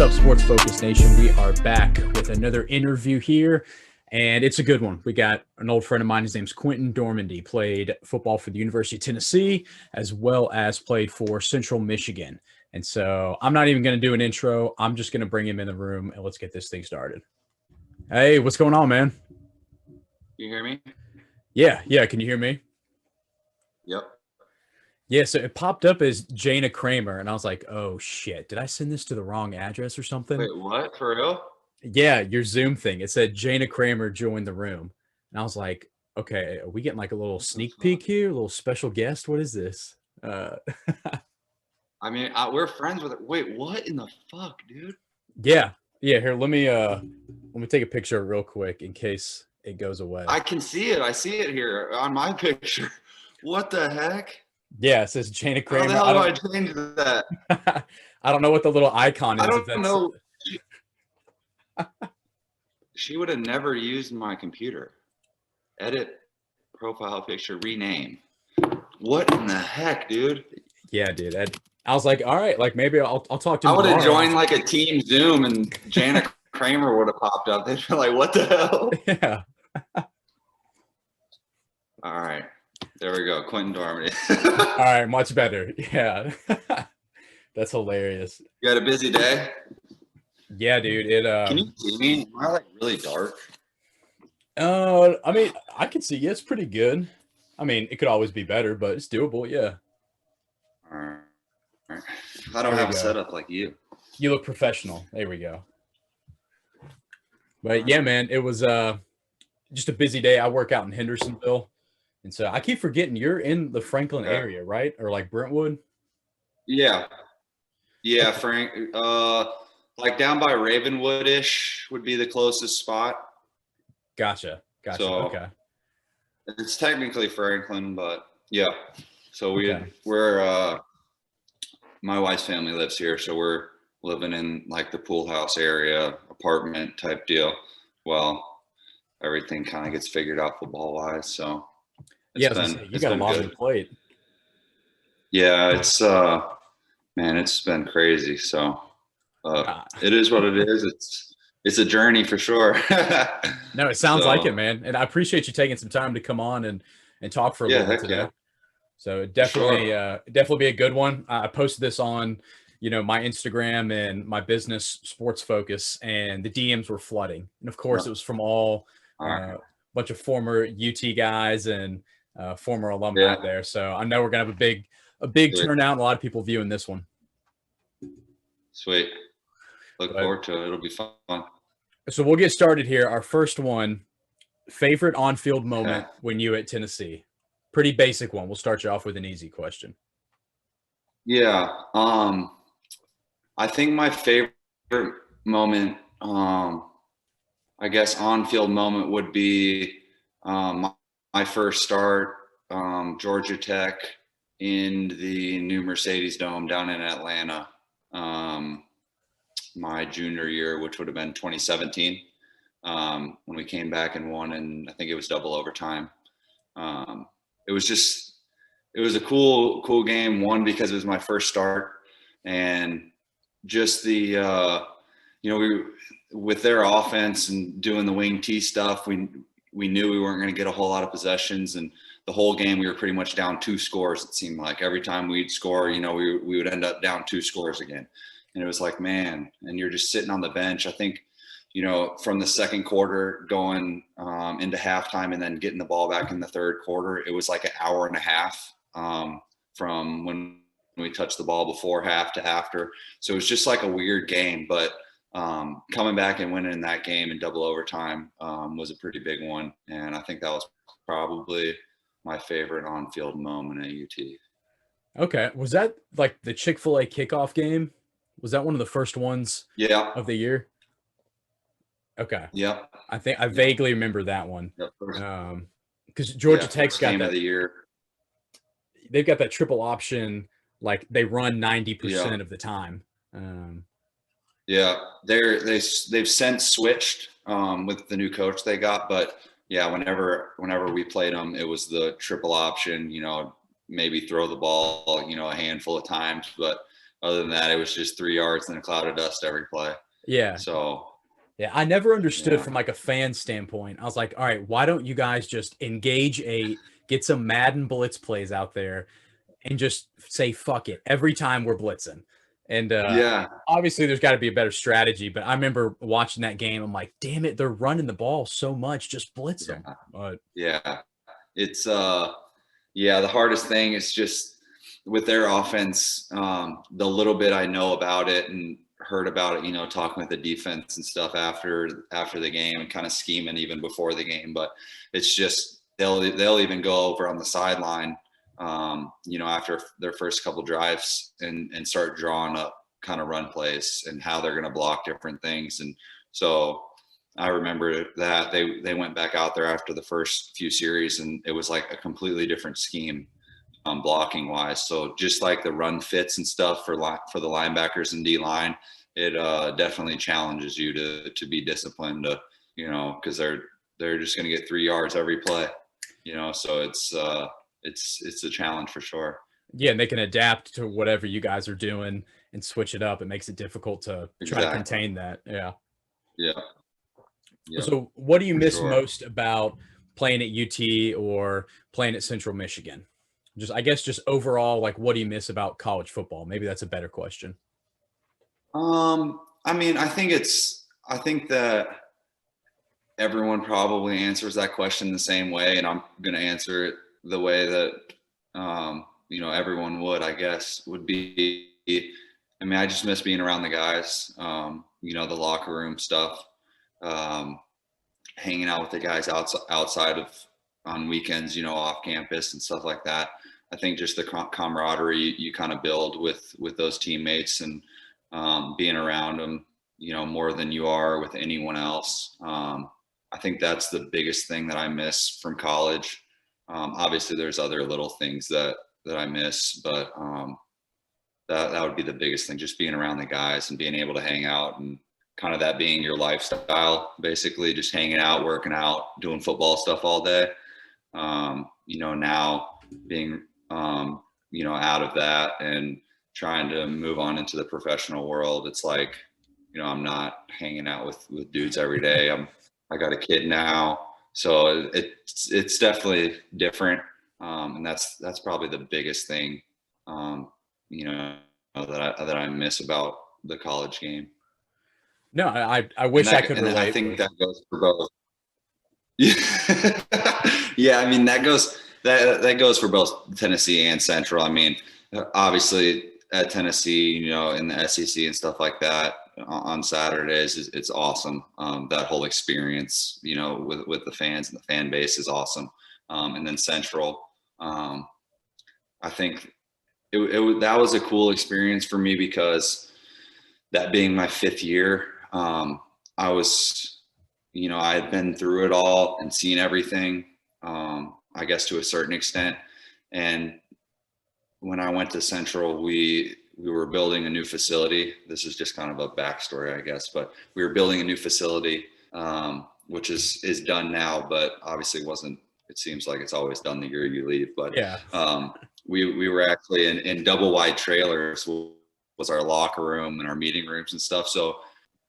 up, Sports Focus Nation? We are back with another interview here, and it's a good one. We got an old friend of mine. His name's Quinten Dormady. Played football for the University of Tennessee, as well as played for Central Michigan. And so I'm not even going to do an intro. I'm just going to bring him in the room, and let's get this thing started. Hey, what's going on, man? You hear me? Yeah. Can you hear me? Yep. Yeah, so it popped up as Jana Kramer, and I was like, oh, shit. Did I send this to the wrong address or something? Wait, what? For real? Yeah, your Zoom thing. It said Jana Kramer joined the room. And I was like, okay, are we getting like a little sneak peek here? A little special guest? What is this? I mean, we're friends with it. Wait, what in the fuck, dude? Yeah. Here, let me take a picture real quick in case it goes away. I can see it. I see it here on my picture. What the heck? Yeah, it says Jana Kramer. How the hell do I change that? I don't know what the little icon is. I don't know. She would have never used my computer. Edit profile picture, rename. What in the heck, dude? Yeah, dude. I was like, all right, like maybe I'll talk to him. I would have joined like a team Zoom and Jana Kramer would have popped up. They'd be like, what the hell? Yeah. All right. There we go. Quinten Dormady. All right. Much better. Yeah. That's hilarious. You had a busy day? Yeah, dude. Can you see me? Am I like really dark? I mean, I can see. Yeah, it's pretty good. I mean, it could always be better, but it's doable. Yeah. All right. I don't have a setup like you. You look professional. There we go. But yeah, man, it was just a busy day. I work out in Hendersonville. And so I keep forgetting you're in the Franklin area, right? Or like Brentwood? Yeah. Yeah, Frank. Like down by Ravenwood-ish would be the closest spot. Gotcha. So, okay. It's technically Franklin, but yeah. So we're my wife's family lives here, so we're living in like the pool house area, apartment type deal. Well, everything kind of gets figured out football wise, so. You got a lot on your plate. Yeah, it's man, it's been crazy. So it is what it is. It's a journey for sure. No, it sounds like it, man. And I appreciate you taking some time to come on and talk for a little bit today. Yeah. So definitely be a good one. I posted this on, my Instagram and my business Sports Focus, and the DMs were flooding. And of course, it was from all bunch of former UT guys and former alumni there. So I know we're gonna have a big turnout and a lot of people viewing this one. Sweet. Look forward to it. It'll be fun. So we'll get started here. Our first one, favorite on-field moment when you at Tennessee. Pretty basic one. We'll start you off with an easy question. Yeah. I think my favorite moment, I guess on-field moment would be my first start, Georgia Tech in the new Mercedes Dome down in Atlanta, my junior year, which would have been 2017, when we came back and won, and I think it was double overtime. It was a cool game, one, because it was my first start, and just the, with their offense and doing the wing T stuff, we knew we weren't going to get a whole lot of possessions, and the whole game we were pretty much down 2 scores. It seemed like every time we'd score, we would end up down 2 scores again. And it was like, man, and you're just sitting on the bench. I think, from the second quarter going into halftime and then getting the ball back in the third quarter, it was like an hour and a half from when we touched the ball before half to after. So it was just like a weird game, but coming back and winning that game in double overtime was a pretty big one. And I think that was probably my favorite on-field moment at UT. Okay. Was that like the Chick-fil-A kickoff game? Was that one of the first ones of the year? Okay. Yep. I think I vaguely remember that one. Yep. Because Georgia Tech's got that of the year. They've got that triple option, like they run 90% of the time. Yeah, they've since switched with the new coach they got, but yeah, whenever we played them, it was the triple option. Maybe throw the ball, a handful of times, but other than that, it was just 3 yards and a cloud of dust every play. Yeah. So yeah, I never understood from like a fan standpoint. I was like, all right, why don't you guys just engage get some Madden blitz plays out there and just say fuck it every time we're blitzing? And obviously there's got to be a better strategy, but I remember watching that game. I'm like, damn it, they're running the ball so much, just blitz them. But it's the hardest thing is just with their offense, the little bit I know about it and heard about it, talking with the defense and stuff after the game and kind of scheming even before the game. But it's just they'll even go over on the sideline, after their first couple drives and start drawing up kind of run plays and how they're going to block different things. And so I remember that they went back out there after the first few series and it was like a completely different scheme. Blocking wise, so just like the run fits and stuff for the linebackers and D line, it definitely challenges you to be disciplined, because they're just going to get 3 yards every play, so it's a challenge for sure. Yeah, and they can adapt to whatever you guys are doing and switch it up. It makes it difficult to try to contain that. Yeah. So what do you miss most about playing at UT or playing at Central Michigan? I guess overall, like, what do you miss about college football? Maybe that's a better question. I mean, I think that everyone probably answers that question the same way, and I'm going to answer it the way that, everyone would, I guess, would be, I mean, I just miss being around the guys, the locker room stuff, hanging out with the guys outside of on weekends, off campus and stuff like that. I think just the camaraderie you kind of build with those teammates and being around them, more than you are with anyone else. I think that's the biggest thing that I miss from college. Obviously there's other little things that I miss, but that would be the biggest thing, just being around the guys and being able to hang out and kind of that being your lifestyle, basically just hanging out, working out, doing football stuff all day. Now being, out of that and trying to move on into the professional world, it's like, I'm not hanging out with dudes every day. I got a kid now, so it's definitely different. And that's probably the biggest thing, that I miss about the college game. No, I wish I could relate. I think that goes for both. Yeah, I mean that goes for both Tennessee and Central. I mean, obviously at Tennessee, in the SEC and stuff like that on Saturdays, it's awesome. That whole experience, with the fans and the fan base is awesome. And then Central, I think that was a cool experience for me because that being my 5th year, I was, I had been through it all and seen everything, I guess to a certain extent. And when I went to Central, we were building a new facility. This is just kind of a backstory, I guess, but we were building a new facility, which is done now, but obviously it seems like it's always done the year you leave. But we were actually in double wide trailers was our locker room and our meeting rooms and stuff. So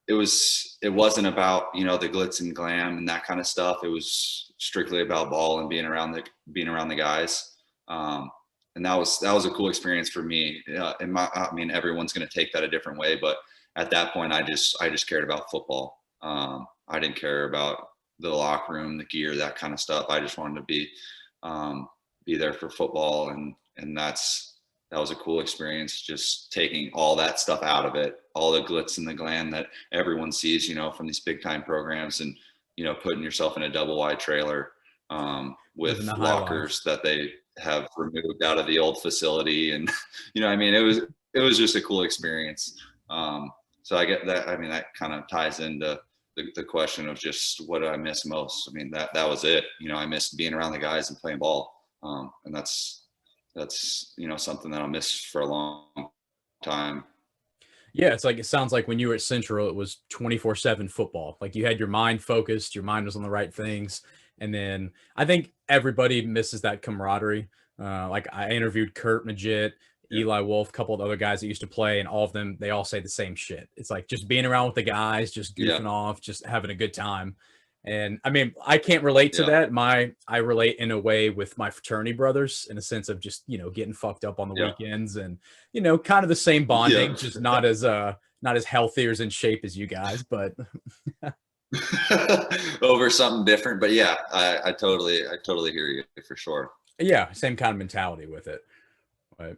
it wasn't about, the glitz and glam and that kind of stuff. It was strictly about ball and being around the guys. And that was a cool experience for me. I mean, everyone's going to take that a different way, but at that point, I just cared about football. I didn't care about the locker room, the gear, that kind of stuff. I just wanted to be there for football, and that was a cool experience. Just taking all that stuff out of it, all the glitz and the glam that everyone sees, from these big time programs, and putting yourself in a double wide trailer with lockers that they have removed out of the old facility, and I mean, it was just a cool experience. So I get that. I mean, that kind of ties into the question of just what do I miss most. I mean, that was it. I missed being around the guys and playing ball, and that's something that I'll miss for a long time. Yeah, it sounds like when you were at Central, it was 24/7 football. Like you had your mind focused, your mind was on the right things. And then I think everybody misses that camaraderie. Like I interviewed Kurt Magid. Eli Wolf, a couple of other guys that used to play, and all of them, they all say the same shit. It's like just being around with the guys, just goofing off, just having a good time. And I mean, I can't relate to that. I relate in a way with my fraternity brothers in a sense of just, getting fucked up on the weekends and, kind of the same bonding, just not as healthy or as in shape as you guys, but over something different. But yeah, I totally hear you for sure. Yeah. Same kind of mentality with it. Right.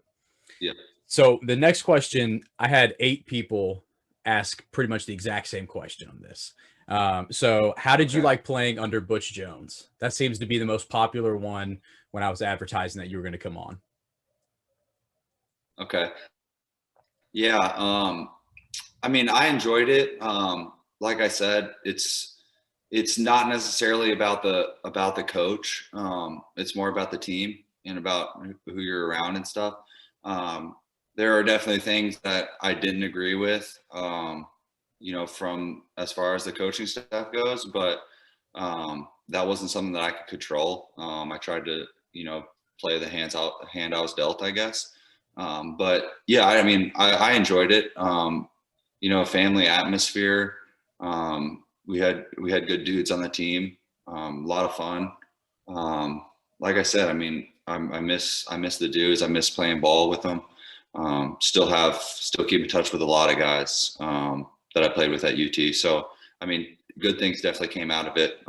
Yeah. So the next question, I had 8 people ask pretty much the exact same question on this. So how did you like playing under Butch Jones? That seems to be the most popular one when I was advertising that you were going to come on. Okay. Yeah. I mean, I enjoyed it. Like I said, it's not necessarily about the coach. It's more about the team and about who you're around and stuff. There are definitely things that I didn't agree with, from as far as the coaching staff goes, but that wasn't something that I could control. I tried to, play the hand I was dealt, I guess. But yeah, I mean, I enjoyed it. Family atmosphere. We had good dudes on the team. A lot of fun. Like I said, I mean, I miss the dudes. I miss playing ball with them. Still keep in touch with a lot of guys that I played with at UT. So, I mean, good things definitely came out of it.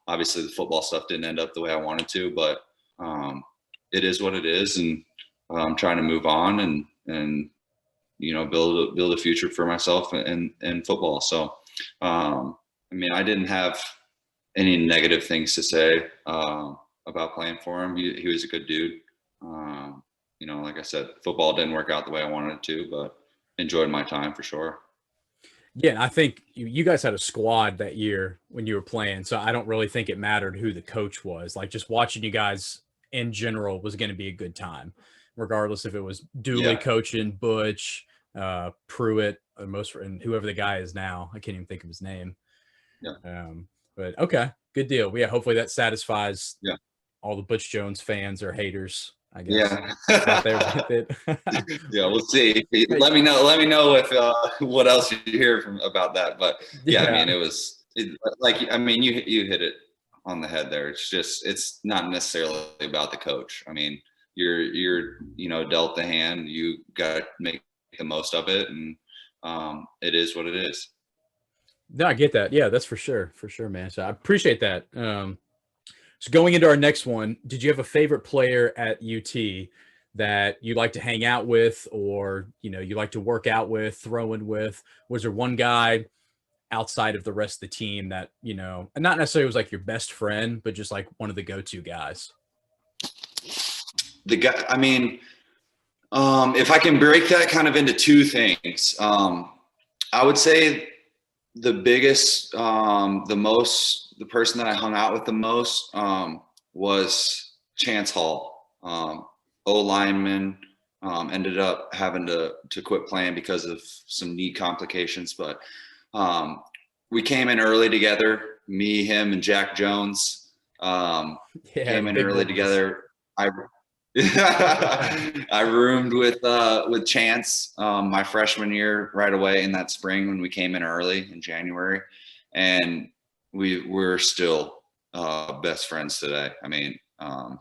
Obviously, the football stuff didn't end up the way I wanted to, but it is what it is, and I'm trying to move on and build a future for myself in football. So, I mean, I didn't have any negative things to say about playing for him. He was a good dude. Like I said, football didn't work out the way I wanted it to, but enjoyed my time for sure. Yeah, I think you guys had a squad that year when you were playing, so I don't really think it mattered who the coach was. Like, just watching you guys in general was going to be a good time, regardless if it was Dooley coaching, Butch, Pruitt, and whoever the guy is now. I can't even think of his name. Yeah. But okay, good deal. Yeah, hopefully that satisfies all the Butch Jones fans or haters, I guess. Out there with it. Yeah, we'll see. Let me know if what else you hear about that. But yeah, I mean, I mean, you hit it on the head there. It's not necessarily about the coach. I mean, you're dealt the hand. You got to make the most of it, and it is what it is. No, I get that. Yeah, that's for sure, man. So I appreciate that. So going into our next one, did you have a favorite player at UT that you like to hang out with, or you like to work out with, throw in with? Was there one guy outside of the rest of the team that and not necessarily was like your best friend, but just like one of the go-to guys? The guy, I mean, if I can break that kind of into two things, I would say the biggest, the person that I hung out with the most was Chance Hall, O-lineman. Ended up having to quit playing because of some knee complications, but we came in early together. Me, him, and Jack Jones came in early together. I roomed with Chance my freshman year right away in that spring when we came in early in January, and we're still best friends today. I mean,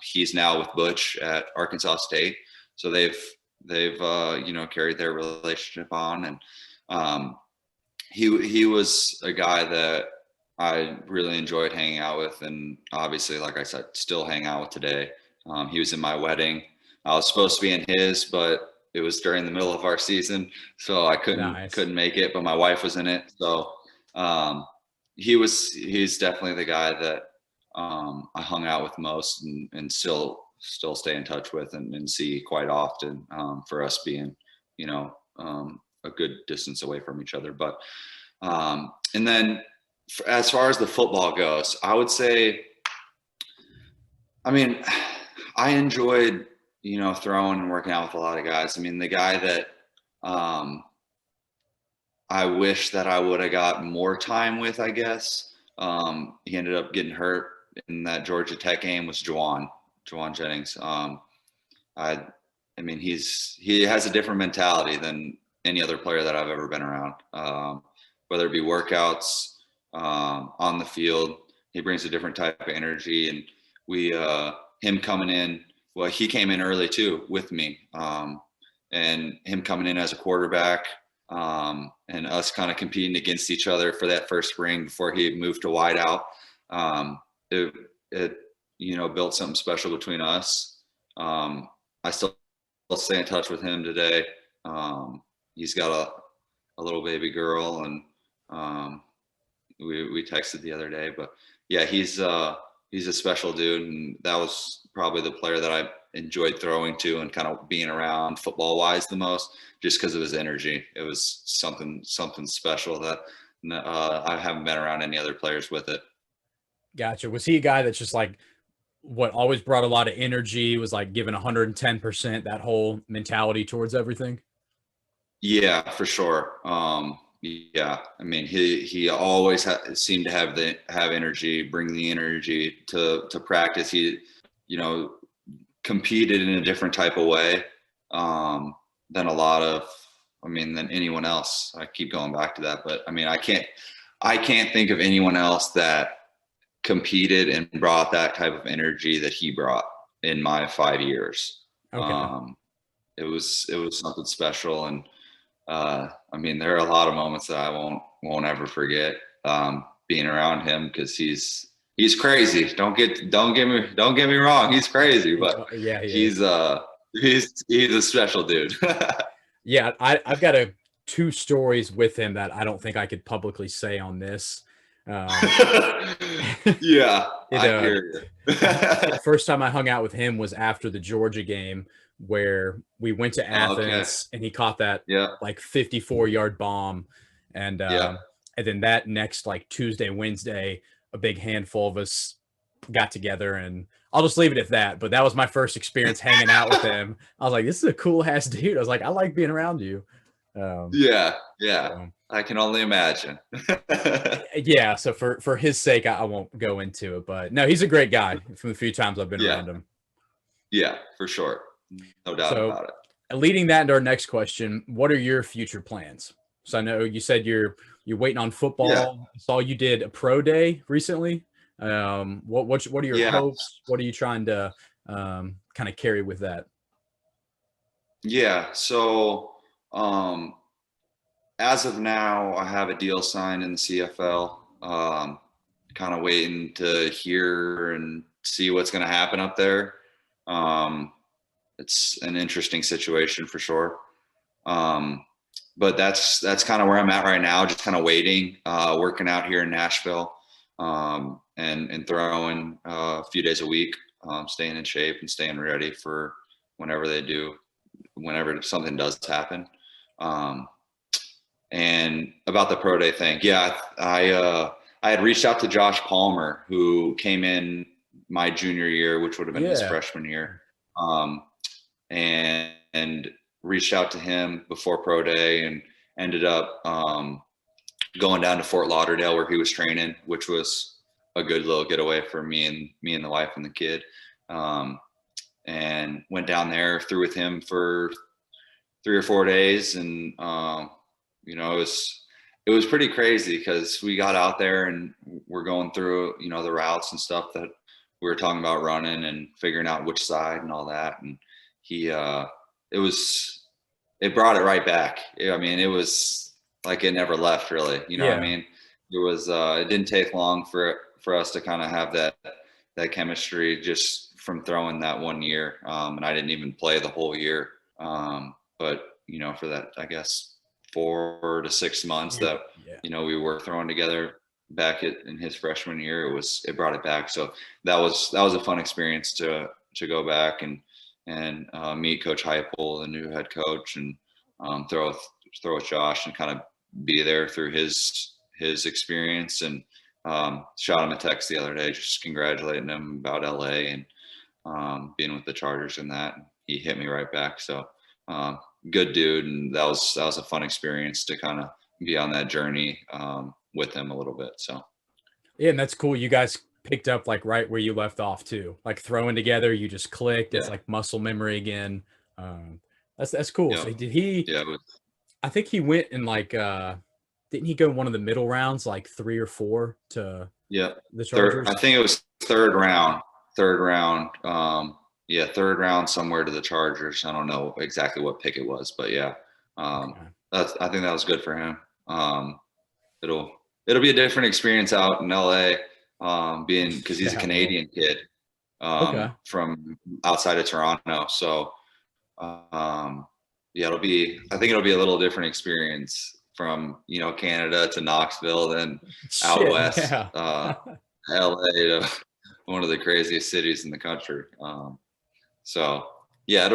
he's now with Butch at Arkansas State, so they've carried their relationship on, and he was a guy that I really enjoyed hanging out with, and obviously, like I said, still hang out with today. He was in my wedding. I was supposed to be in his, but it was during the middle of our season, so I couldn't make it. But my wife was in it, so he's definitely the guy that I hung out with most and still stay in touch with and see quite often, for us being a good distance away from each other. But and then as far as the football goes, I would say, I mean, I enjoyed, throwing and working out with a lot of guys. I mean, the guy that I wish that I would have got more time with, I guess, he ended up getting hurt in that Georgia Tech game, was Juwan Jennings. I I mean, he has a different mentality than any other player that I've ever been around. Whether it be workouts, on the field, he brings a different type of energy. And him coming in, well, he came in early too with me, and him coming in as a quarterback, and us kind of competing against each other for that first ring before he moved to wide out. It built something special between us. I still stay in touch with him today. He's got a little baby girl, and we texted the other day. But yeah, he's a special dude, and that was probably the player that I enjoyed throwing to and kind of being around football wise the most, just because of his energy. It was something special that I haven't been around any other players with it. Gotcha. Was he a guy that's just like, what always brought a lot of energy, was like giving 110%, that whole mentality towards everything? Yeah, for sure. Yeah, I mean, he always seemed to have energy, bring the energy to practice. He, competed in a different type of way than than anyone else. I keep going back to that, but I mean, I can't think of anyone else that competed and brought that type of energy that he brought in my 5 years. Okay. It was something special. And I mean, there are a lot of moments that I won't ever forget being around him, because he's crazy. Don't get me wrong. He's crazy, but yeah, he's a special dude. Yeah, I've got two stories with him that I don't think I could publicly say on this. Yeah, I hear you. The first time I hung out with him was after the Georgia game, where we went to Athens, and he caught that like 54-yard bomb, and then that next like Tuesday, Wednesday, a big handful of us got together, and I'll just leave it at that. But that was my first experience hanging out with him. I was like, this is a cool ass dude. I was like, I like being around you. Yeah. I can only imagine. Yeah. So for his sake, I won't go into it, but no, he's a great guy from the few times I've been around him. Yeah, for sure. No doubt about it. Leading that into our next question, what are your future plans? So I know you said you're waiting on football. Yeah. I saw you did a pro day recently. What are your hopes? What are you trying to kind of carry with that? Yeah. So as of now, I have a deal signed in the CFL. Kind of waiting to hear and see what's going to happen up there. It's an interesting situation for sure. But that's kind of where I'm at right now, just kind of waiting, working out here in Nashville, and throwing a few days a week, staying in shape and staying ready for whenever something does happen. And about the pro day thing, I had reached out to Josh Palmer, who came in my junior year, which would have been his freshman year, and reached out to him before pro day, and ended up going down to Fort Lauderdale where he was training, which was a good little getaway for me and the wife and the kid. And went down there, threw with him for 3 or 4 days, and it was pretty crazy, because we got out there and we're going through the routes and stuff that we were talking about running and figuring out which side and all that, and it brought it right back. I mean, it was like it never left, really. What I mean? It didn't take long for us to kind of have that chemistry just from throwing that 1 year. And I didn't even play the whole year. But for that, I guess 4 to 6 months that we were throwing together back in his freshman year, it brought it back. So that was a fun experience to go back and meet Coach Heupel, the new head coach, and throw with Josh and kind of be there through his experience. And shot him a text the other day, just congratulating him about LA and being with the Chargers and that. He hit me right back. So good dude, and that was a fun experience to kind of be on that journey with him a little bit. So and that's cool. You guys picked up like right where you left off too, like throwing together. You just clicked. It's like muscle memory again. That's cool. Yeah. So did he? Yeah. I think he went in like didn't he go one of the middle rounds, like 3 or 4 to the Chargers? I think it was third round. Third round. Third round somewhere to the Chargers. I don't know exactly what pick it was, but yeah. I think that was good for him. It'll be a different experience out in LA, being because he's a Canadian kid from outside of Toronto. So I think it'll be a little different experience from, Canada to Knoxville than out west, LA to one of the craziest cities in the country. It'll be a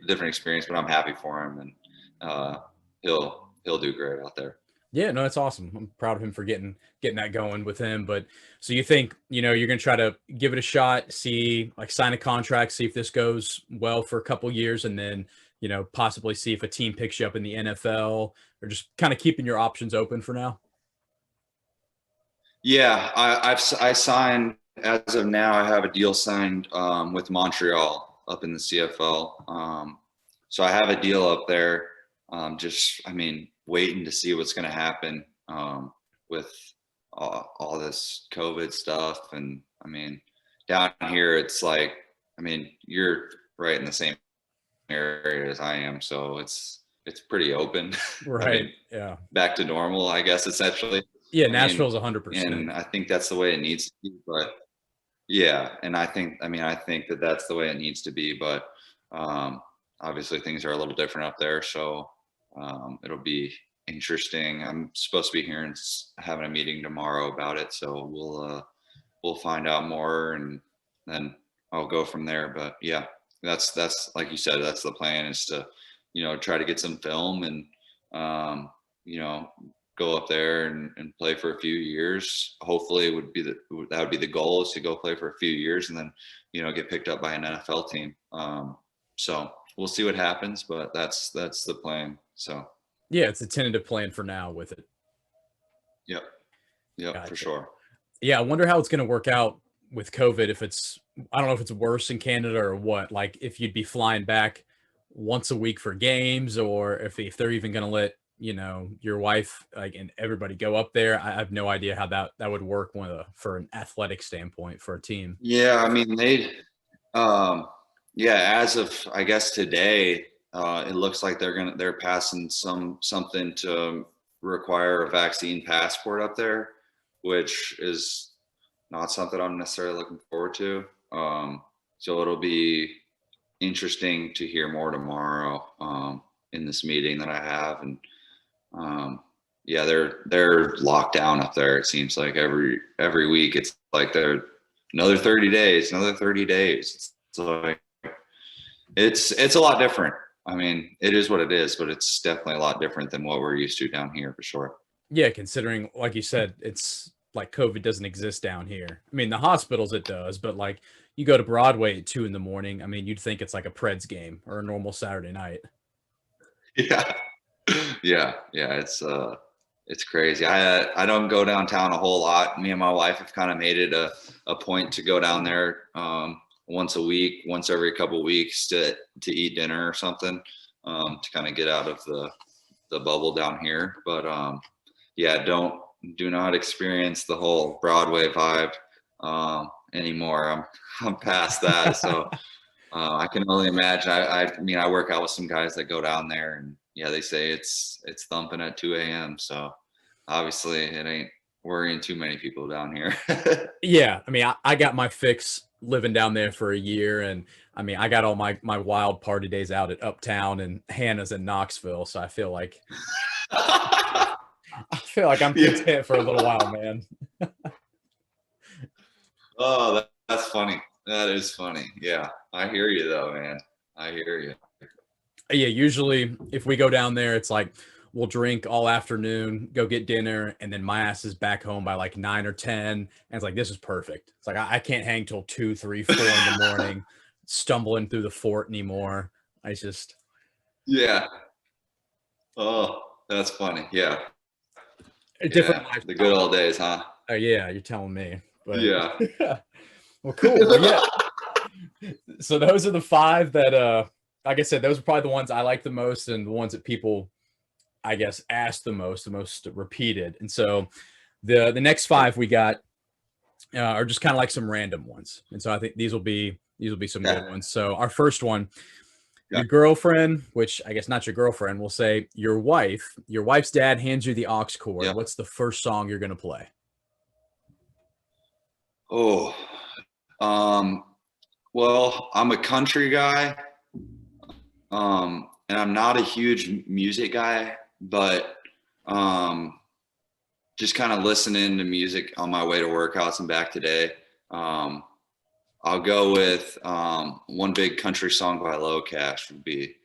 different experience, but I'm happy for him, and he'll do great out there. Yeah, no, that's awesome. I'm proud of him for getting that going with him. But so you think, you're going to try to give it a shot, sign a contract, see if this goes well for a couple years, and then, possibly see if a team picks you up in the NFL, or just kind of keeping your options open for now? Yeah, I signed, as of now, I have a deal signed with Montreal up in the CFL. So I have a deal up there. Waiting to see what's going to happen with all this COVID stuff. And down here, it's like, you're right in the same area as I am, so it's pretty open. Right. Back to normal, I guess, essentially. Yeah, Nashville's 100%. And I think that's the way it needs to be. But yeah, and I think that that's the way it needs to be. But obviously, things are a little different up there, so it'll be interesting. I'm supposed to be having a meeting tomorrow about it, so we'll find out more, and then I'll go from there. But yeah, that's like you said, that's the plan, is to try to get some film and go up there and play for a few years. Hopefully that would be the goal, is to go play for a few years and then get picked up by an NFL team. So we'll see what happens, but that's the plan. So yeah, it's a tentative plan for now with it. Yep. Gotcha. For sure. Yeah, I wonder how it's going to work out with COVID. I don't know if it's worse in Canada or what, like if you'd be flying back once a week for games, or if they're even going to let your wife and everybody go up there. I have no idea how that would work for an athletic standpoint for a team. Yeah, as of, I guess, today, it looks like they're passing something to require a vaccine passport up there, which is not something I'm necessarily looking forward to. So it'll be interesting to hear more tomorrow in this meeting that I have. And they're locked down up there. It seems like every week it's like they're another 30 days. It's like it's a lot different. It is what it is, but it's definitely a lot different than what we're used to down here, for sure. Yeah, considering, like you said, it's like COVID doesn't exist down here. The hospitals it does, but like you go to Broadway at 2 a.m. You'd think it's like a Preds game or a normal Saturday night. Yeah. It's crazy. I don't go downtown a whole lot. Me and my wife have kind of made it a point to go down there once a week, once every couple of weeks to eat dinner or something, to kind of get out of the bubble down here. But do not experience the whole Broadway vibe anymore. I'm past that. So I can only imagine. I work out with some guys that go down there, and yeah, they say it's thumping at 2 a.m. So obviously it ain't worrying too many people down here. Yeah. I got my fix living down there for a year, and I got all my wild party days out at Uptown, and Hannah's in Knoxville. So I feel like I'm content for a little while, man. Oh, that's funny. That is funny. Yeah. I hear you though, man. I hear you. Yeah. Usually if we go down there, it's like, we'll drink all afternoon, go get dinner, and then my ass is back home by like 9 or 10. And it's like, this is perfect. It's like, I can't hang till 2, 3, 4 in the morning, stumbling through the fort anymore. Yeah. Oh, that's funny. Yeah. Different the good old days, huh? Oh yeah, you're telling me. But, yeah. Well, cool. Well, yeah. So those are the 5 that like I said, those are probably the ones I like the most and the ones that people, I guess, ask the most repeated. And so the next 5 we got are just kind of like some random ones. And so I think these will be some good ones. So our first one, your girlfriend, which I guess not your girlfriend, we'll say your wife's dad hands you the aux cord. What's the first song you're going to play? Oh, well, I'm a country guy. And I'm not a huge music guy, but just kind of listening to music on my way to workouts and back today. I'll go with One Big Country Song by Low Cash would be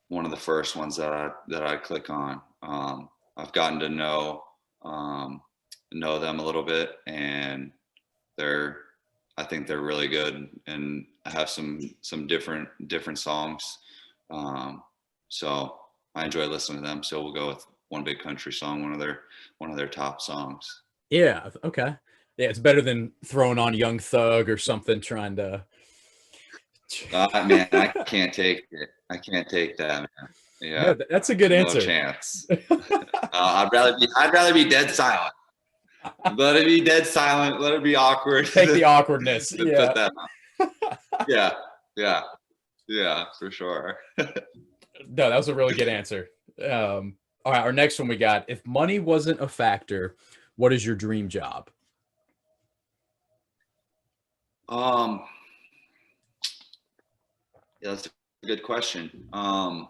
one of the first ones that I click on. I've gotten to know them a little bit, and I think they're really good and have some different songs. So I enjoy listening to them. So we'll go with One Big Country Song, one of their top songs. Yeah. Okay. Yeah, it's better than throwing on Young Thug or something. Trying to. Man, I can't take it. I can't take that, man. Yeah, no, that's a good answer. No chance. I'd rather be dead silent. Let it be dead silent. Let it be awkward. Take the awkwardness. Yeah. Yeah, for sure. No, that was a really good answer. All right, our next one we got. If money wasn't a factor, what is your dream job? Yeah, that's a good question. I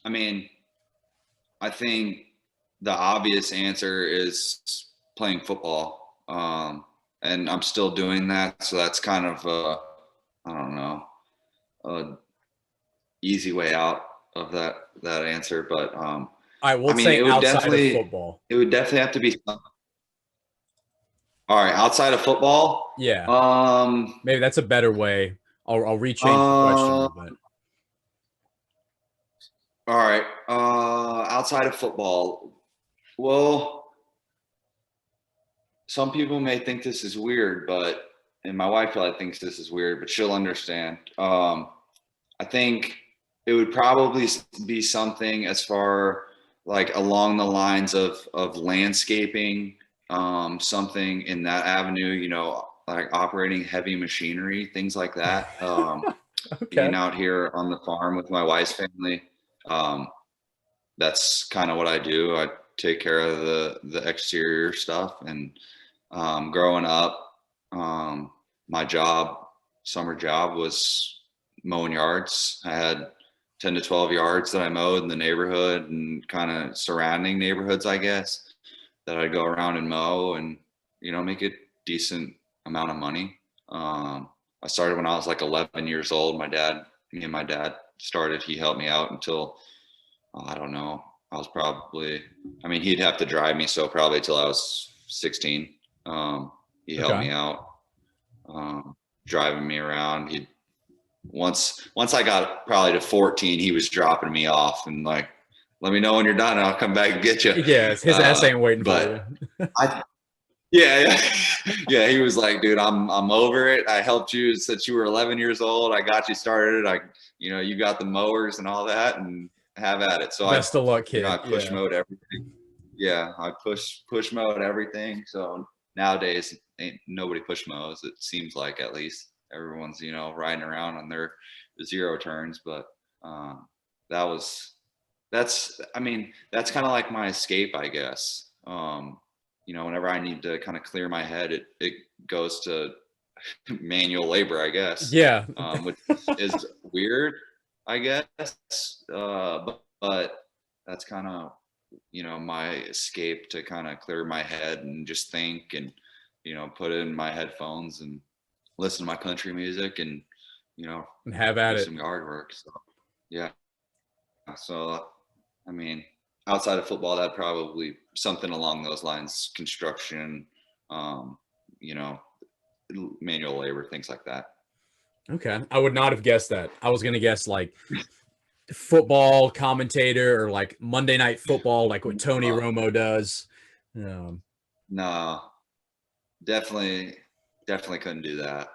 mean, I think the obvious answer is playing football. And I'm still doing that. So that's kind of I don't know, a easy way out of that answer. But all right, we'll say outside of football. It would definitely have to be something. All right, outside of football. Yeah. Maybe that's a better way. I'll rechange the question a little bit. All right. Outside of football. Well, some people may think this is weird, and my wife probably thinks this is weird, but she'll understand. I think it would probably be something as far like along the lines of landscaping, something in that avenue, like operating heavy machinery, things like that. Okay. Being out here on the farm with my wife's family. That's kind of what I do. I take care of the exterior stuff, and growing up, my summer job was mowing yards. I had 10 to 12 yards that I mowed in the neighborhood and kind of surrounding neighborhoods, I guess, that I'd go around and mow and, make a decent amount of money. I started when I was like 11 years old. Me and my dad started, he helped me out until, I don't know, I was probably, he'd have to drive me. So probably till I was 16. He helped me out, driving me around. Once I got probably to 14, he was dropping me off and like, let me know when you're done and I'll come back and get you. Yeah, his ass ain't waiting for you. Yeah. He was like, dude, I'm over it. I helped you since you were 11 years old. I got you started. You got the mowers and all that, and have at it. So best of luck, kid. I push mowed everything. Yeah, I push mowed everything. So nowadays, ain't nobody push mows. It seems like, at least everyone's riding around on their zero turns. But that's kind of like my escape, I guess. Whenever I need to kind of clear my head, it goes to manual labor, I guess. Yeah. Which is weird, I guess. But that's kind of, my escape to kind of clear my head and just think and, put it in my headphones and listen to my country music and, and have at it. Some yard work. So, yeah. So, outside of football, that probably something along those lines, construction, manual labor, things like that. Okay. I would not have guessed that. I was going to guess like football commentator or like Monday Night Football, like what Tony Romo does. No, definitely couldn't do that.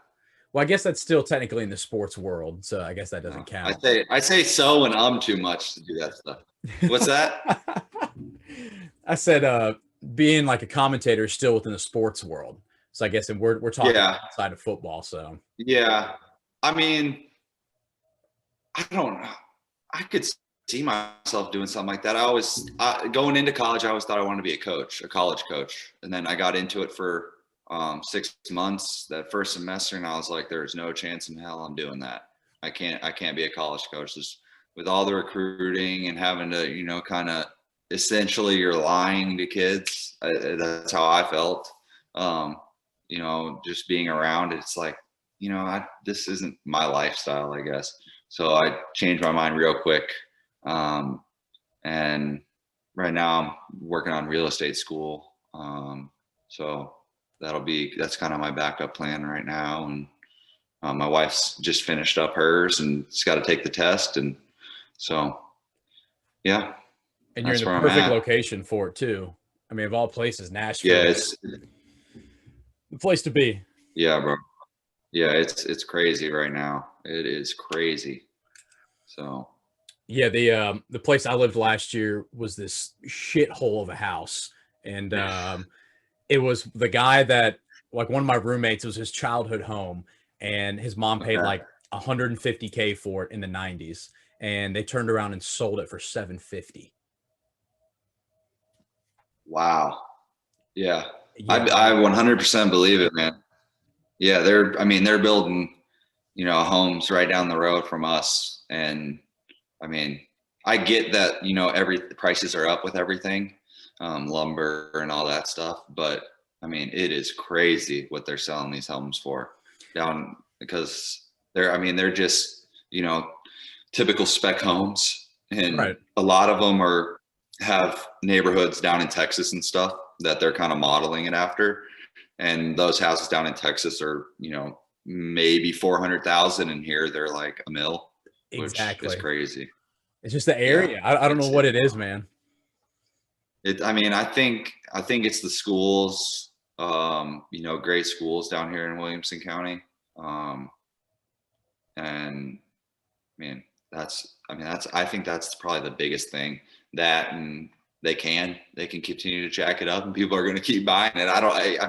Well, I guess that's still technically in the sports world, so I guess that doesn't count. I say so when I'm too much to do that stuff. What's that? I said being like a commentator is still within the sports world. So I guess we're talking outside of football. So yeah, I mean, I don't know. I could see myself doing something like that. Going into college, I always thought I wanted to be a college coach. And then I got into it for 6 months, that first semester. And I was like, there's no chance in hell I'm doing that. I can't be a college coach. Just with all the recruiting and having to, kind of essentially you're lying to kids. That's how I felt. Just being around, it's like, this isn't my lifestyle, I guess. So I changed my mind real quick. And right now I'm working on real estate school. So that's kind of my backup plan right now. And my wife's just finished up hers and she's got to take the test. And so, yeah. And you're in the perfect location for it too. I mean, of all places, Nashville. Yeah, it's the place to be. Yeah, bro. Yeah, it's crazy right now. It is crazy. So yeah, the place I lived last year was this shithole of a house. And it was the guy that, like, one of my roommates, it was his childhood home, and his mom paid like $150K for it in the 90s, and they turned around and sold it for $750. Wow. Yeah. I 100% believe it, man. Yeah, they're building, homes right down the road from us. And I mean, I get that, the prices are up with everything, lumber and all that stuff. But I mean, it is crazy what they're selling these homes for down, because they're just, typical spec homes. And a lot of them have neighborhoods down in Texas and stuff that they're kind of modeling it after. And those houses down in Texas are, maybe 400,000, and here they're like $1 million, exactly. Which is crazy. It's just the area. Yeah, I don't know what it is, man. I think it's the schools, great schools down here in Williamson County. And man, I think that's probably the biggest thing, that, and they can continue to jack it up and people are going to keep buying it.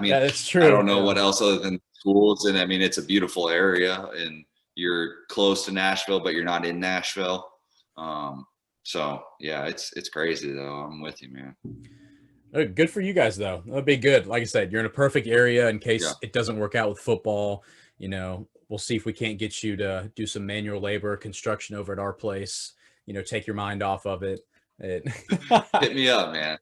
Yeah, that's true. I don't know what else other than schools. And it's a beautiful area, and you're close to Nashville, but you're not in Nashville. So yeah, it's crazy though. I'm with you, man. Good for you guys though. That'll be good. Like I said, you're in a perfect area in case it doesn't work out with football. We'll see if we can't get you to do some manual labor construction over at our place, take your mind off of it. Hit me up, man.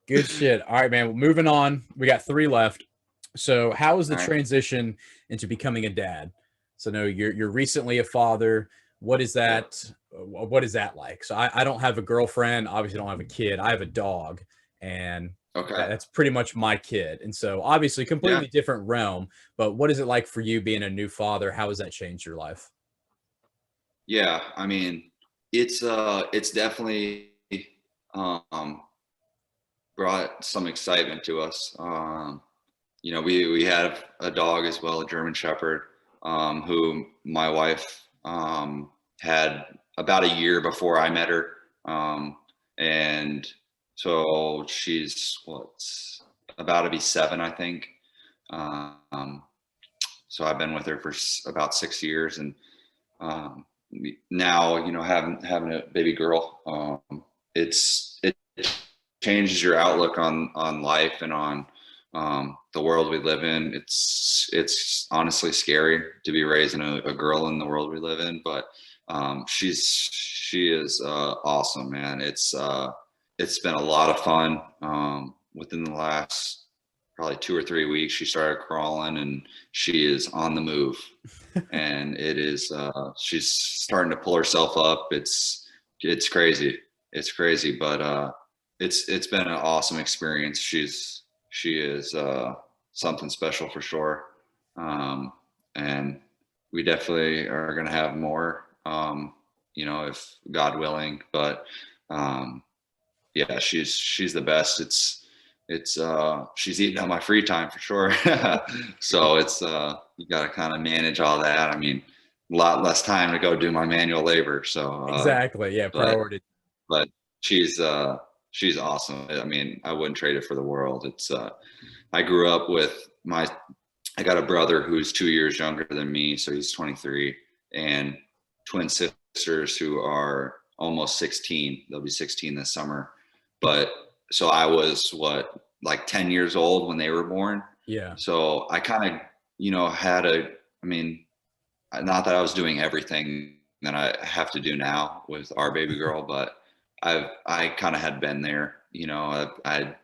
Good shit. All right, man. Well, moving on. We got 3 left. So how is the transition into becoming a dad? So no, you're recently a father. What is that? What is that like? So I don't have a girlfriend. Obviously don't have a kid. I have a dog, and that's pretty much my kid. And so obviously completely different realm, but what is it like for you being a new father? How has that changed your life? Yeah. It's definitely, brought some excitement to us. We have a dog as well, a German Shepherd, who my wife had about a year before I met her. And so she's about to be 7, I think. So I've been with her for about 6 years, and now, having a baby girl, it changes your outlook on life and on the world we live in. It's honestly scary to be raising a girl in the world we live in, but she is awesome, man. It's been a lot of fun. Within the last probably 2 or 3 weeks, she started crawling, and she is on the move. And it is she's starting to pull herself up. It's crazy. It's crazy, but it's been an awesome experience. She is something special for sure. And we definitely are going to have more, if God willing, but yeah, she's the best. It's it's she's eating on my free time for sure. So it's you got to kind of manage all that. I mean, a lot less time to go do my manual labor. So Exactly. Yeah. Priority. But she's awesome. I mean, I wouldn't trade it for the world. It's I grew up with I got a brother who's 2 years younger than me, so he's 23, and twin sisters who are almost 16. They'll be 16 this summer. But so I was like 10 years old when they were born. Yeah. So I kind of, I mean, not that I was doing everything that I have to do now with our baby girl, but I kind of had been there, I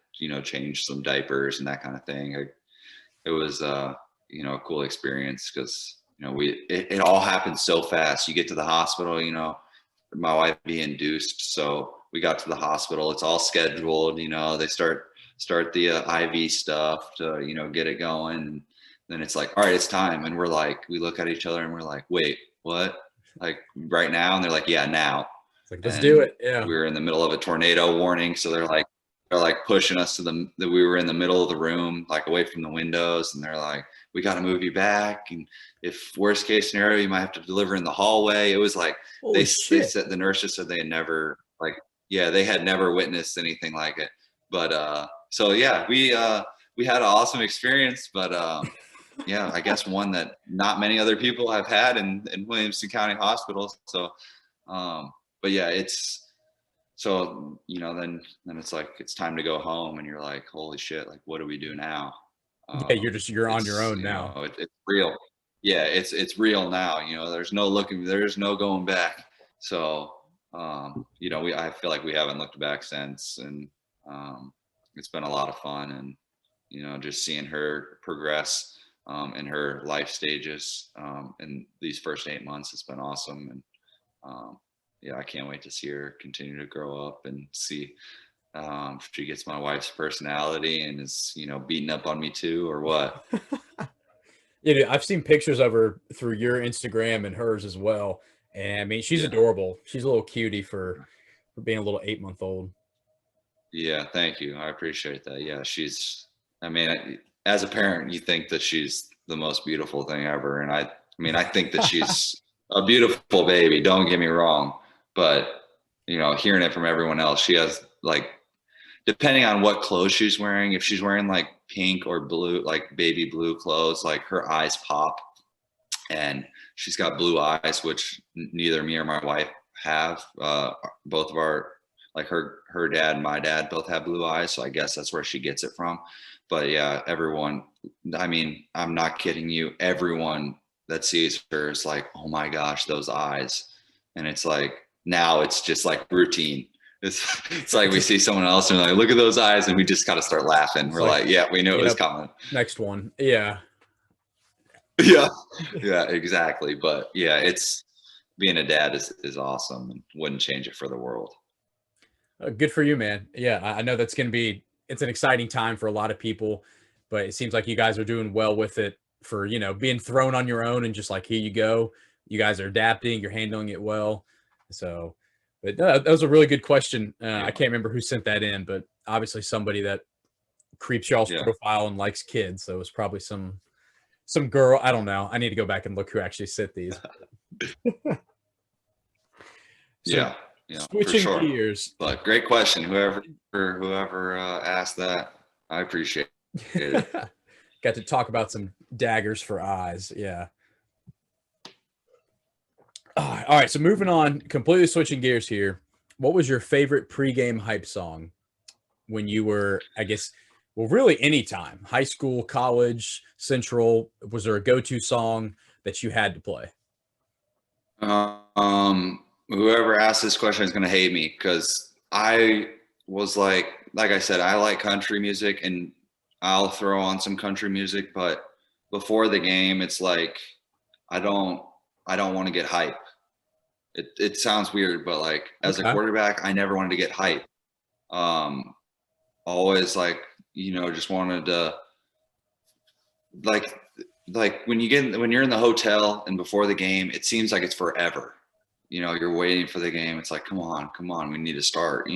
changed some diapers and that kind of thing. It was, a cool experience because, it all happened so fast. You get to the hospital, my wife being induced. So we got to the hospital, it's all scheduled, they start the IV stuff to, get it going. And then it's like, all right, it's time. And we look at each other and we're like, wait, what? Like right now? And they're like, yeah, now. It's like, let's do it. Yeah. We were in the middle of a tornado warning. So they're like pushing us we were in the middle of the room, like away from the windows. And they're like, we got to move you back. And if worst case scenario, you might have to deliver in the hallway. It was like, they said, the nurses said they had never they had never witnessed anything like it. But, so yeah, we had an awesome experience, but, yeah, I guess one that not many other people have had in Williamson County Hospital. So, but yeah, it's so, then it's like, it's time to go home and you're like, holy shit, like, what do we do now? Yeah, you're on your own now. It's real. Yeah, it's real now. There's no going back. So, I feel like we haven't looked back since, and it's been a lot of fun, and just seeing her progress in her life stages in these first 8 months has been awesome. And yeah, I can't wait to see her continue to grow up and see if she gets my wife's personality and is, beating up on me too, or what. Yeah, dude, I've seen pictures of her through your Instagram and hers as well. And I mean, she's adorable. She's a little cutie for being a little 8-month-old. Yeah, thank you. I appreciate that. Yeah, as a parent, you think that she's the most beautiful thing ever. And I think that she's a beautiful baby. Don't get me wrong. But, hearing it from everyone else, she has depending on what clothes she's wearing, if she's wearing like pink or blue, like baby blue clothes, like her eyes pop, and she's got blue eyes, which neither me or my wife have. Both of our, like her dad and my dad both have blue eyes. So I guess that's where she gets it from. But yeah, everyone, I'm not kidding you. Everyone that sees her is like, oh my gosh, those eyes. And it's like, now it's just like routine. It's like we see someone else and we're like, look at those eyes, and we just gotta start laughing. We're like, yeah, we knew it was coming. Next one. Yeah. Yeah, exactly. But yeah, it's being a dad is awesome, and wouldn't change it for the world. Good for you, man. Yeah, I know it's an exciting time for a lot of people, but it seems like you guys are doing well with it for, being thrown on your own and just like, here you go. You guys are adapting, you're handling it well. So, but that was a really good question. I can't remember who sent that in, but obviously somebody that creeps y'all's profile and likes kids. So it was probably some girl. I don't know. I need to go back and look who actually sent these. Yeah, switching gears. But great question. Whoever asked that, I appreciate it. Got to talk about some daggers for eyes. Yeah. All right, so moving on, completely switching gears here. What was your favorite pregame hype song when you were, I guess, well, really anytime, high school, college, Central? Was there a go-to song that you had to play? Whoever asked this question is going to hate me, because I was like I said, I like country music and I'll throw on some country music, but before the game, it's like, I don't want to get hype. It sounds weird, but like as a quarterback, I never wanted to get hype. Always just wanted to when you're in the hotel and before the game, it seems like it's forever. You're waiting for the game. It's like, come on, we need to start,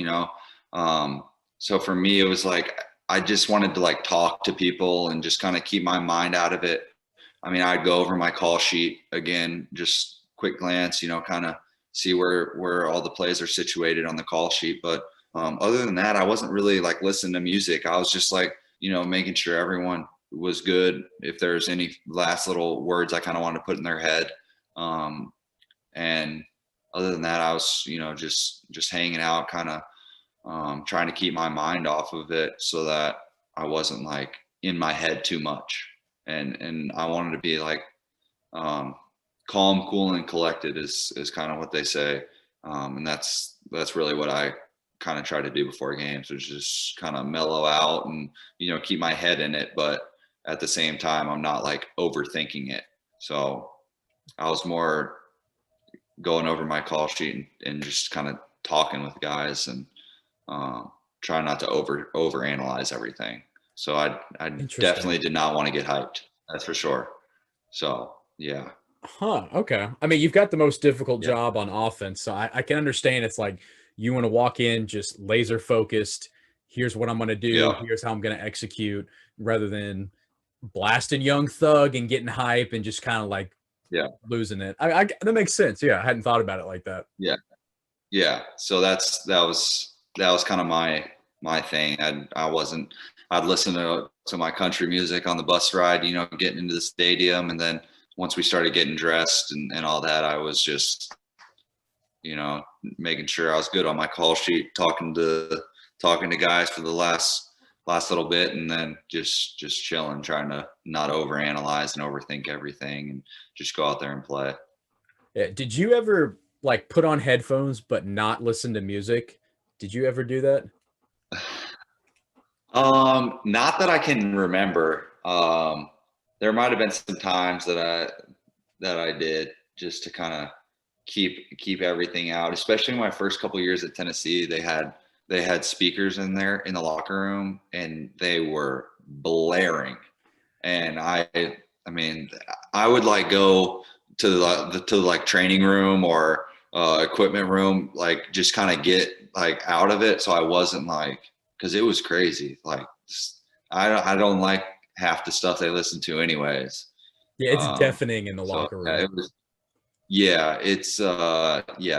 So for me, it was like, I just wanted to like talk to people and just kind of keep my mind out of it. I mean, I'd go over my call sheet again, just quick glance, kind of see where all the plays are situated on the call sheet. But other than that, I wasn't really like listening to music. I was just like, making sure everyone was good. If there's any last little words I kind of wanted to put in their head. And other than that, I was, just hanging out, kind of trying to keep my mind off of it so that I wasn't like in my head too much. And I wanted to be like calm, cool, and collected is kind of what they say. And that's really what I kind of try to do before games, is just kind of mellow out and, keep my head in it. But at the same time, I'm not like overthinking it. So I was more going over my call sheet and just kind of talking with guys and trying not to overanalyze everything. So I definitely did not want to get hyped. That's for sure. So, yeah. Huh. Okay. I mean, you've got the most difficult job on offense. So I can understand it's like you want to walk in just laser focused. Here's what I'm going to do. Yeah. Here's how I'm going to execute, rather than blasting Young Thug and getting hype and just kind of like losing it. I that makes sense. Yeah. I hadn't thought about it like that. Yeah. Yeah. So that was kind of my thing. I'd listen to my country music on the bus ride, getting into the stadium. And then once we started getting dressed and all that, I was just, making sure I was good on my call sheet, talking to guys for the last little bit, and then just chilling, trying to not overanalyze and overthink everything and just go out there and play. Yeah. Did you ever like put on headphones but not listen to music? Did you ever do that? Not that I can remember. There might have been some times that I did, just to kind of keep everything out, especially in my first couple of years at Tennessee. They had speakers in there in the locker room, and they were blaring. And I mean, I would like go to the like training room or equipment room, like just kind of get like out of it. So I wasn't like, because it was crazy. Like I don't like half the stuff they listen to anyways. Yeah, it's deafening in the locker room. It's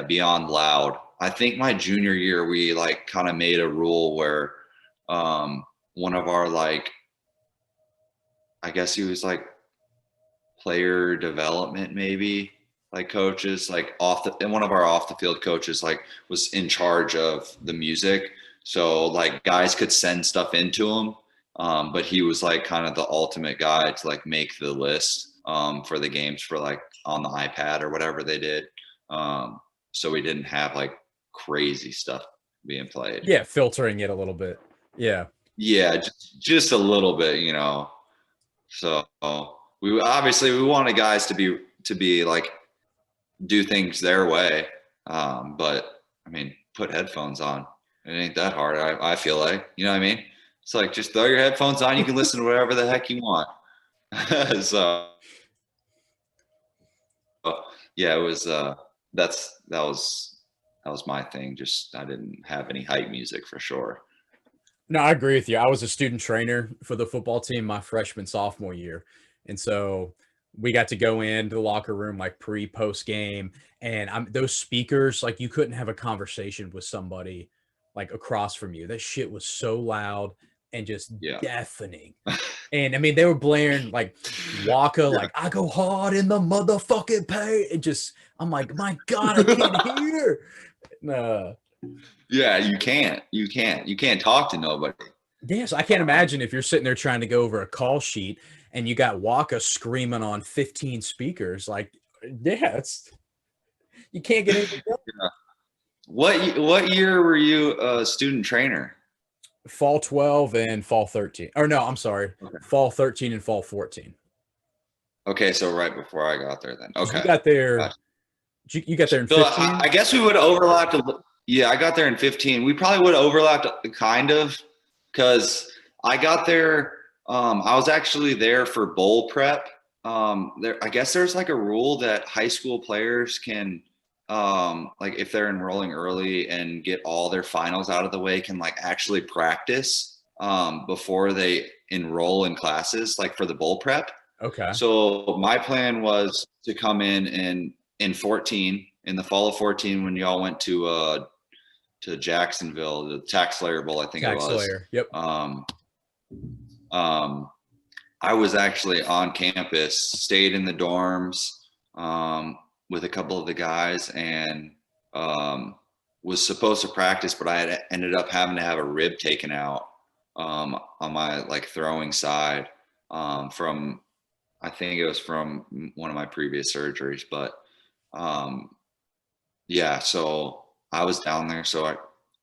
beyond loud. I think my junior year, we like kind of made a rule where one of our, like, I guess he was like player development, maybe, like coaches, like and one of our off the field coaches like was in charge of the music. So like guys could send stuff into him. But he was like kind of the ultimate guy to like make the list for the games for like on the iPad or whatever they did. So we didn't have like crazy stuff being played. Yeah, filtering it a little bit. Yeah. Yeah, just a little bit, So we wanted guys to be like do things their way. But I mean, put headphones on. It ain't that hard. I feel like, you know what I mean? It's like, just throw your headphones on. You can listen to whatever the heck you want. So yeah, it was, that was my thing. Just, I didn't have any hype music for sure. No, I agree with you. I was a student trainer for the football team my freshman, sophomore year. And so we got to go into the locker room like post game, and those speakers, like you couldn't have a conversation with somebody like across from you. That shit was so loud and just deafening. And I mean, they were blaring like Waka, like I go hard in the motherfucking paint. It just, I'm like, my God, I can't hear. No. Yeah, you can't talk to nobody. Yes, I can't imagine if you're sitting there trying to go over a call sheet and you got Waka screaming on 15 speakers. Like, you can't get anything done. Yeah. What year were you a student trainer? Fall 12 and fall 13. Or no, I'm sorry. Okay. Fall 13 and fall 14. Okay, so right before I got there then. Okay. You got there. Gotcha. You got there in 15? I guess we would have overlapped. Yeah, I got there in 15. We probably would have overlapped kind of, because I got there. I was actually there for bowl prep. I guess there's like a rule that high school players can, like if they're enrolling early and get all their finals out of the way, can like actually practice before they enroll in classes, like for the bowl prep. Okay. So my plan was to come in 14, in the fall of 14, when y'all went to Jacksonville, the Tax Slayer Bowl, I think it was. Slayer. Yep. I was actually on campus, stayed in the dorms with a couple of the guys, and was supposed to practice, but I had ended up having to have a rib taken out on my like throwing side from, I think it was from one of my previous surgeries. But yeah, so I was down there, so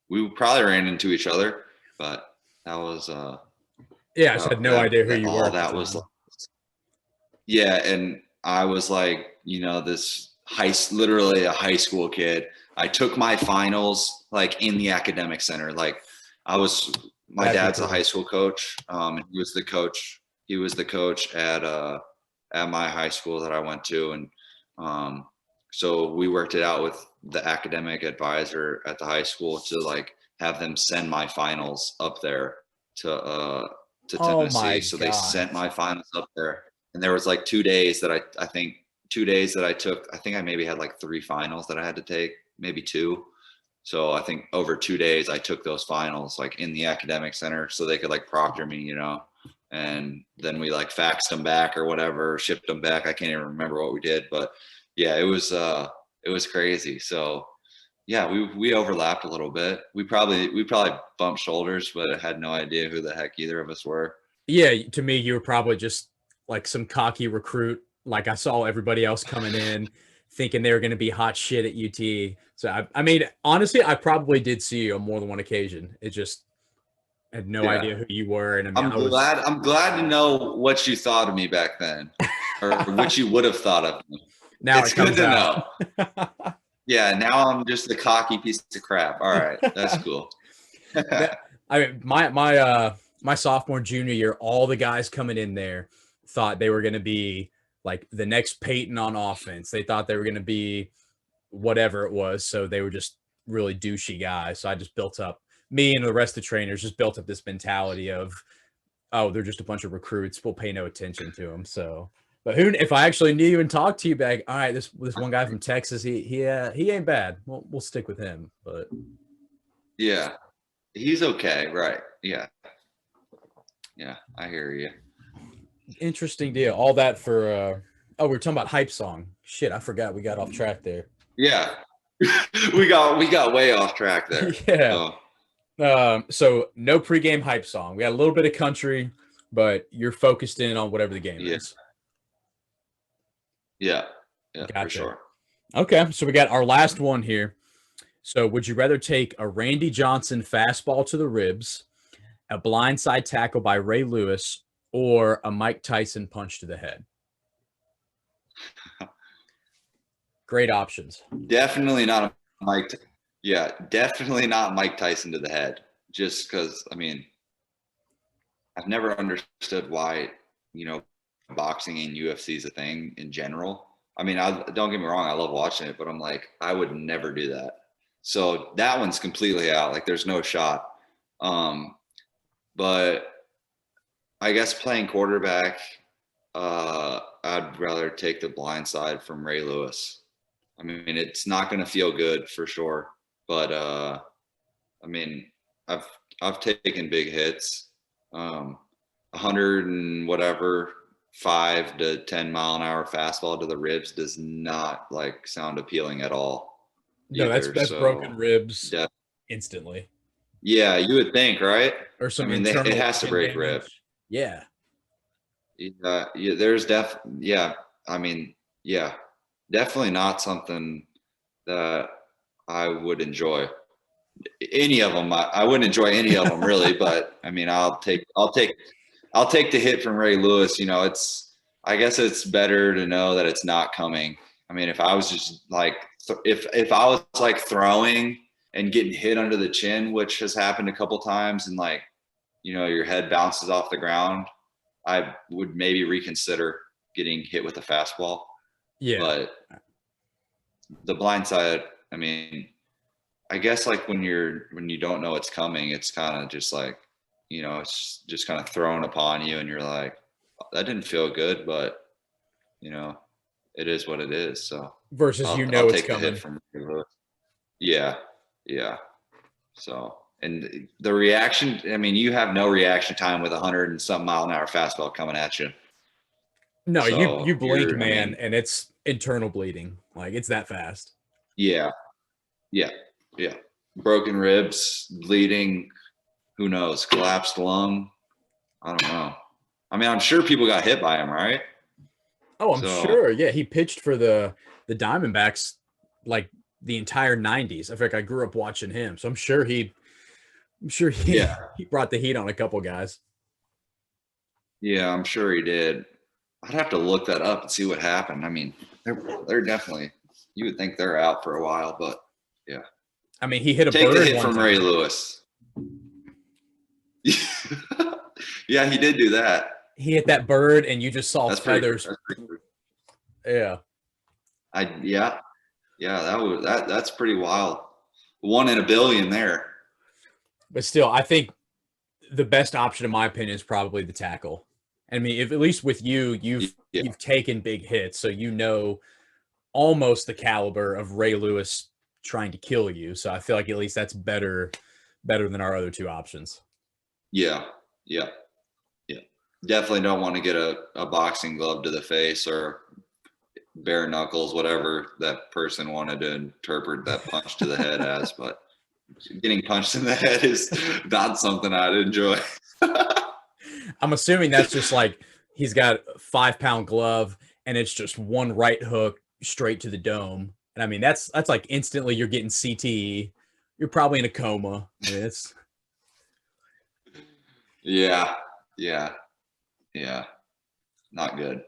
we probably ran into each other, but that was yeah, I just had no idea who you were. That was yeah, and I was like, this literally a high school kid. I took my finals like in the academic center. Like my dad's a high school coach. He was the coach. He was the coach at my high school that I went to, and so we worked it out with the academic advisor at the high school to like have them send my finals up there to Tennessee. So they sent my finals up there, and there was like 2 days that I think 2 days that I took. I think I maybe had like 3 finals that I had to take, maybe 2. So I think over 2 days I took those finals like in the academic center so they could like proctor me, and then we like faxed them back or whatever, shipped them back. I can't even remember what we did, but yeah, it was crazy. So yeah, we overlapped a little bit. We probably bumped shoulders, but I had no idea who the heck either of us were. Yeah, to me, you were probably just like some cocky recruit. Like I saw everybody else coming in thinking they were going to be hot shit at UT. So I mean, honestly, I probably did see you on more than one occasion. It just had no idea who you were. And I mean, I'm glad to know what you thought of me back then, or what you would have thought of me. Now it's good to know. Yeah, now I'm just a cocky piece of crap. All right, that's cool. I mean, my sophomore, junior year, all the guys coming in there thought they were going to be like the next Peyton on offense. They thought they were going to be whatever it was. So they were just really douchey guys. So I just built up, me and the rest of the trainers just built up this mentality of, oh, they're just a bunch of recruits. We'll pay no attention to them. So, but if I actually knew you and talked to you back, all right, this one guy from Texas, he ain't bad. We'll stick with him. But yeah, he's okay, right? Yeah, I hear you. Interesting deal. All that for we were talking about hype song. Shit, I forgot we got off track there. Yeah, we got way off track there. Yeah. So no pregame hype song. We got a little bit of country, but you're focused in on whatever the game is. Yeah, gotcha. For sure. Okay, so we got our last one here. So would you rather take a Randy Johnson fastball to the ribs, a blindside tackle by Ray Lewis, or a Mike Tyson punch to the head? Great options. Definitely not Mike. Yeah, definitely not Mike Tyson to the head. Just because, I mean, I've never understood why, boxing and UFC is a thing in general. I mean, don't get me wrong, I love watching it, but I'm like, I would never do that. So that one's completely out. Like, there's no shot. But I guess playing quarterback, I'd rather take the blind side from Ray Lewis. I mean, it's not going to feel good for sure, but I mean, I've taken big hits, 100 and whatever, 5 to 10 mile an hour fastball to the ribs does not like sound appealing at all. No, either. That's broken ribs instantly. Yeah, you would think, right? Or some. I mean, it has to break rib. Yeah. Yeah, I mean, yeah, definitely not something that I would enjoy. Any of them, I wouldn't enjoy any of them really, but I mean, I'll take the hit from Ray Lewis. I guess it's better to know that it's not coming. I mean, if I was just like, if I was like throwing and getting hit under the chin, which has happened a couple times, and like, your head bounces off the ground, I would maybe reconsider getting hit with a fastball. Yeah. But the blind side, I mean, I guess like when you don't know it's coming, it's kind of just like, you know, it's just kind of thrown upon you and you're like, that didn't feel good, but you know, it is what it is. So versus, I'll it's take coming. the hit from Ray Lewis. Yeah. Yeah. So, and the reaction, I mean, you have no reaction time with 100 and some mile an hour fastball coming at you. No, so you blink, man, and it's internal bleeding. Like, it's that fast. Yeah. Yeah. Yeah. Broken ribs, bleeding, who knows, collapsed lung. I don't know. I mean, I'm sure people got hit by him, right? Oh, I'm sure. Yeah, he pitched for the Diamondbacks like the entire 90s. I think I grew up watching him. So I'm sure he brought the heat on a couple guys. Yeah, I'm sure he did. I'd have to look that up and see what happened. I mean, they're definitely, you would think they're out for a while, but yeah. I mean, he hit a Take bird the hit from Ray Lewis. Yeah, he did do that. He hit that bird and you just saw feathers. Yeah. That's pretty wild. 1 in a billion there. But still, I think the best option, in my opinion, is probably the tackle. I mean, if at least with you, you've taken big hits, so you know almost the caliber of Ray Lewis trying to kill you. So I feel like at least that's better than our other two options. Yeah. Definitely don't want to get a boxing glove to the face or bare knuckles, whatever that person wanted to interpret that punch to the head as, but getting punched in the head is not something I'd enjoy. I'm assuming that's just like he's got a 5-pound glove and it's just one right hook straight to the dome. And I mean, that's like instantly you're getting CTE. You're probably in a coma. I mean, it's Yeah. Not good.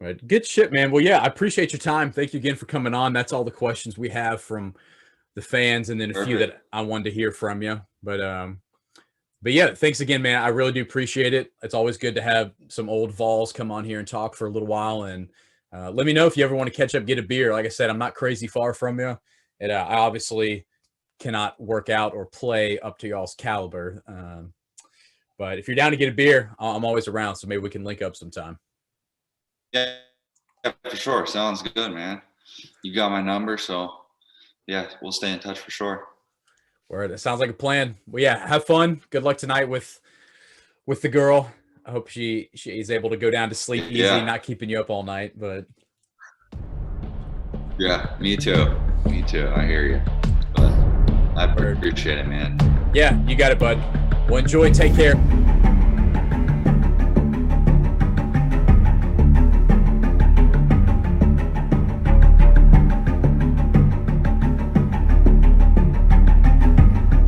Right. Good shit, man. Well, yeah, I appreciate your time. Thank you again for coming on. That's all the questions we have from the fans, and then a few that I wanted to hear from you. But yeah, thanks again, man. I really do appreciate it. It's always good to have some old Vols come on here and talk for a little while. And let me know if you ever want to catch up, get a beer. Like I said, I'm not crazy far from you. And I obviously cannot work out or play up to y'all's caliber. But if you're down to get a beer, I'm always around. So maybe we can link up sometime. Yeah, for sure. Sounds good, man. You got my number. So yeah, we'll stay in touch for sure. Word. It sounds like a plan. Well, yeah, have fun. Good luck tonight with the girl. I hope she's able to go down to sleep easy, not keeping you up all night. But yeah, me too. I hear you. But I appreciate it, man. Yeah, you got it, bud. Well, enjoy. Take care.